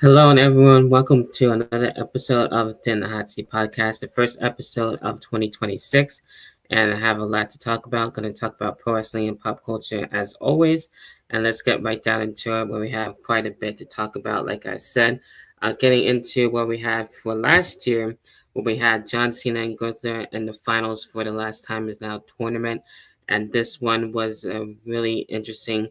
Hello, and everyone. Welcome to another episode of the Hot Seat Podcast, the first episode of 2026. And I have a lot to talk about. Going to talk about pro wrestling and pop culture as always. And let's get right down into it, where we have quite a bit to talk about. Like I said, getting into what we had for last year, where we had John Cena and Gunther in the finals for the Last Time Is Now tournament. And this one was a really interesting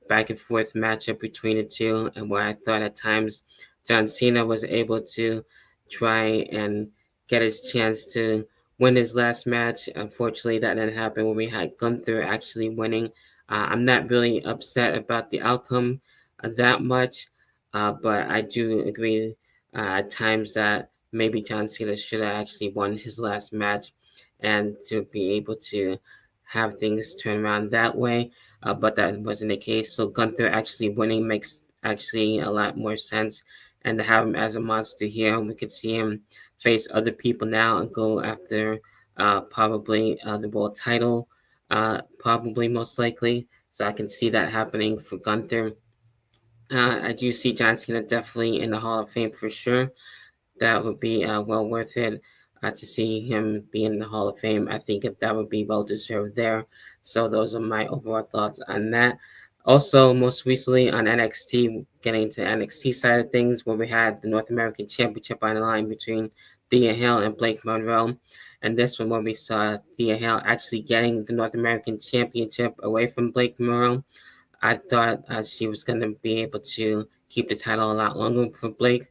back and forth matchup between the two, and where I thought at times John Cena was able to try and get his chance to win his last match. Unfortunately, that didn't happen when we had Gunther actually winning. I'm not really upset about the outcome that much, but I do agree at times that maybe John Cena should have actually won his last match and to be able to have things turn around that way. But that wasn't the case. So Gunther actually winning makes actually a lot more sense, and to have him as a monster here, we could see him face other people now and go after probably the world title, probably most likely. So I can see that happening for Gunther. I do see John Cena definitely in the Hall of Fame for sure. That would be well worth it to see him be in the Hall of Fame. I think that would be well deserved there. So those are my overall thoughts on that. Also, most recently on NXT, getting to NXT side of things, where we had the North American Championship on the line between Thea Hale and Blake Monroe. And this one, where we saw Thea Hale actually getting the North American Championship away from Blake Monroe. I thought she was going to be able to keep the title a lot longer for Blake,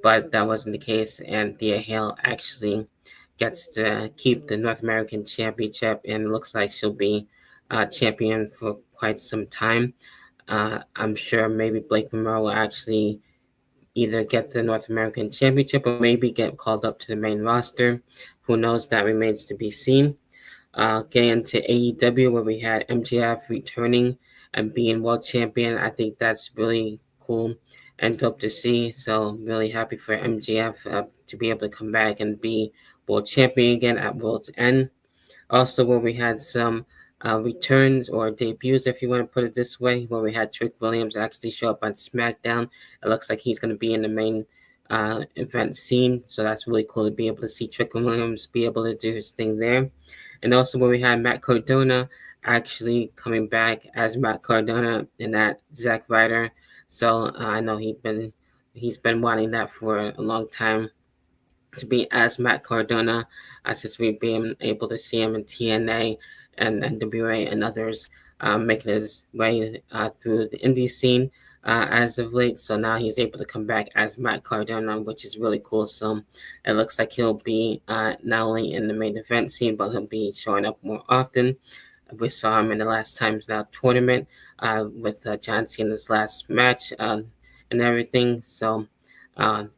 but that wasn't the case. And Thea Hale actually gets to keep the North American Championship, and it looks like she'll be champion for quite some time. I'm sure maybe Blake Monroe will actually either get the North American Championship or maybe get called up to the main roster. Who knows? That remains to be seen. Getting into AEW, where we had MJF returning and being world champion. I think that's really cool and dope to see. So I'm really happy for MJF to be able to come back and be world champion again at World's End. Also, where we had some returns or debuts, if you want to put it this way, where we had Trick Williams actually show up on SmackDown. It looks like he's going to be in the main event scene, so that's really cool to be able to see Trick Williams be able to do his thing there. And also, where we had Matt Cardona actually coming back as Matt Cardona and that Zack Ryder. So I know he's been wanting that for a long time to be as Matt Cardona, since we've been able to see him in TNA and NWA and others, making his way through the indie scene as of late. So now he's able to come back as Matt Cardona, which is really cool. So it looks like he'll be not only in the main event scene, but he'll be showing up more often. We saw him in the Last Times Now tournament with John Cena's last match and everything. So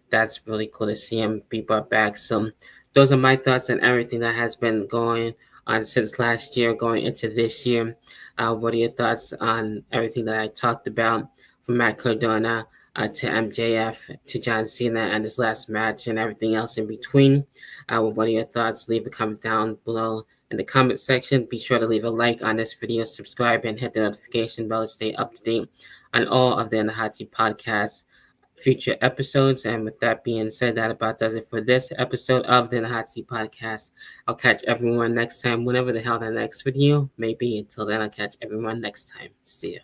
that's really cool to see him be brought back. So those are my thoughts on everything that has been going on since last year, going into this year. What are your thoughts on everything that I talked about, from Matt Cardona to MJF to John Cena and his last match and everything else in between? What are your thoughts? Leave a comment down below in the comment section. Be sure to leave a like on this video, subscribe, and hit the notification bell to stay up to date on all of the In the Hot Seat podcasts future episodes. And with that being said, that about does it for this episode of the Hot Seat Podcast. I'll catch everyone next time, whenever the hell the next video may be. Until then, I'll catch everyone next time. See ya.